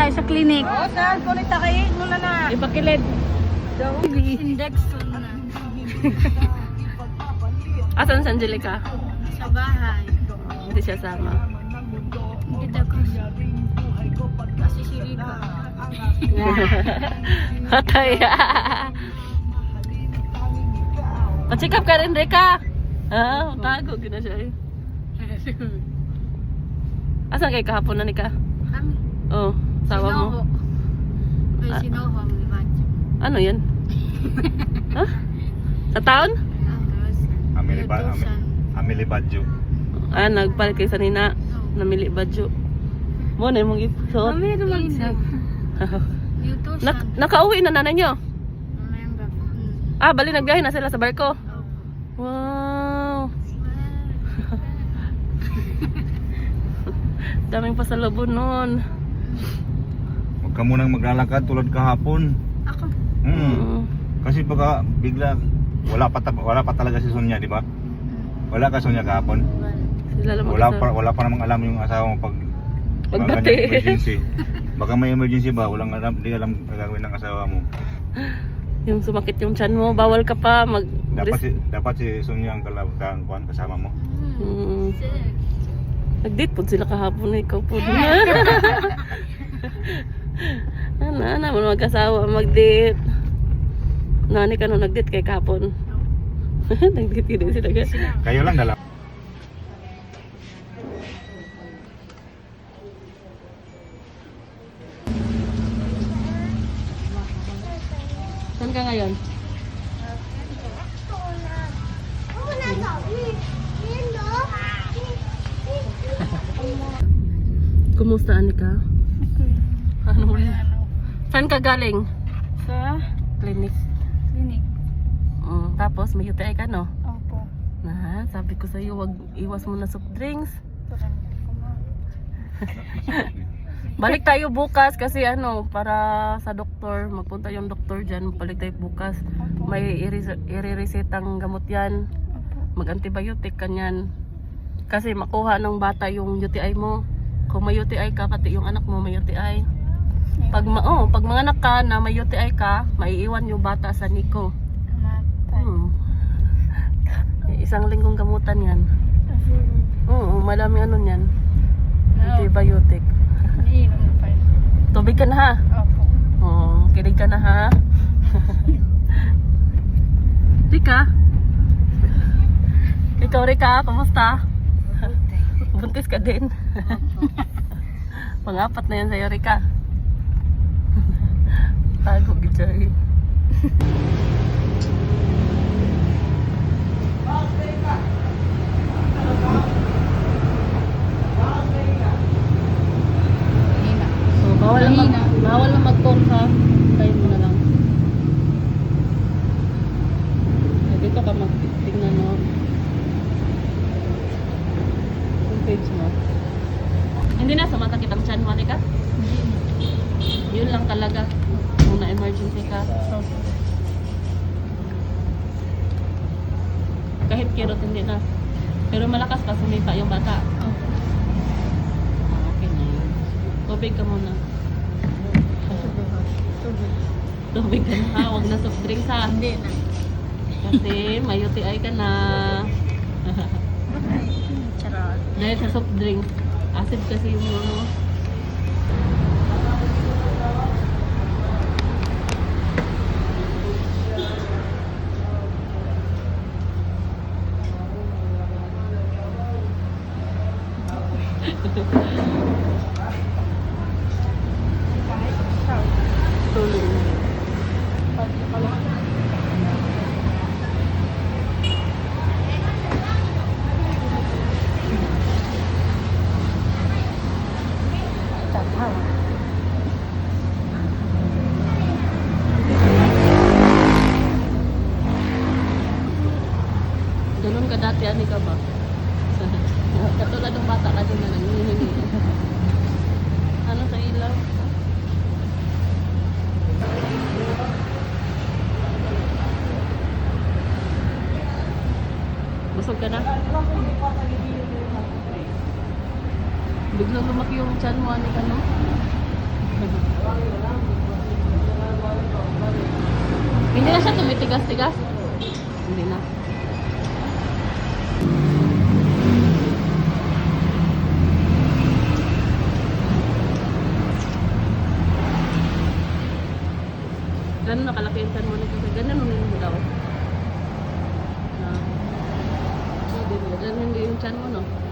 tayo sa clinic. Oo, saan? Kulit kayo. Muna na. Ipakilid. Index na. Asan si Angelica? Sa bahay. Hindi siya sama. Hindi daw kasi si Rico. Hatay. Pa-check up ka rin, Rika. Ah, tago gina siya eh. Asan kayo kahapon na, Nika? Kami. Oh, sawa mo. May sinoho ang libanyo. Ano yan? Ha? Sa taon? Amili Badjo. Ah, nagpalit kayo sa nina. Namili badyo. Mo na yung mga ipsot. Kami rumagsab. Yuto siya. Nakauwi na nanay nyo? Remember. Ah, bali nagbiyahe na sila sa barko. Wow. Daming pasalubon nun. Huwag ka munang maglalakad tulad kahapon. Ako. Kasi baka bigla wala pa talaga si Sonia, di ba? Wala ka Sonia kahapon. Sila lang Wala pa namang alam yung asawa mo pag Pagbati. ganyan, emergency. Baka may emergency ba? Walang alam, di alam gagawin ng asawa mo. Yung sumakit yung tiyan mo, bawal ka pa mag... Dapat si Sonia ang kuan kasama mo. Nag-date po sila kahapon, ikaw po. Ana, mo magkasawa mag-date. Nani ka nung nag-date kay kahapon. Nag-date din sila guys. Kayo lang dala. Saan ka ngayon? Kumusta, Anika? Ano? Saan ka galing? Sa Clinic. clinic. Tapos may UTI ka, no? Opo. Na, sabi ko sa'yo, wag iwas mo na soft drinks. Balik tayo bukas kasi ano, para sa doktor, magpunta yung doktor dyan, balik tayo bukas. May i-resetang gamot yan. Mag-antibiotic kanyan. Kasi makuha ng bata yung UTI mo. Kung may UTI ka, pati yung anak mo may UTI. Pag mga anak ka na may UTI ka, maiiwan yung bata sa NICU. Isang linggong gamutan yan. Oo, madami ano yan. Antibiotic. Iinom pa. Tubig ka na ha? Opo. Oo, kilig ka na ha? Rika? Ikaw Rika, kamusta? Buntis ka din. Pangapat na yan sa'yo Rika. Tago gitay. Bawal na mag-call ha. Tayo mo na lang. Dito ka magtingnan mo. Yung page mo. Hindi na sumasakit ang tiyan mo, Nika? Yun lang talaga. Kung na-emergency ka. Kahit kirot hindi na. Pero malakas pa sumita yung bata. Okay na yun. Tubig ka muna. Tubig ka na ha. Huwag na soft drinks ha. Hindi na. Kasi may UTI ka na. Charot. Dahil sa soft drinks. Acid kasi yung ano. Tulong. Ganun ka dati, ani ka ba? Katulad ng bata ka din na nangihingi. Ano sa ilaw? Busog ka na? Biglang lumaki yung tiyan mo, ani ka no? Hindi na siya tumitigas-tigas. Hindi na. Ganun nakalaki yung chan mo nito. Ganun mo daw. Ganun yung chan mo, no?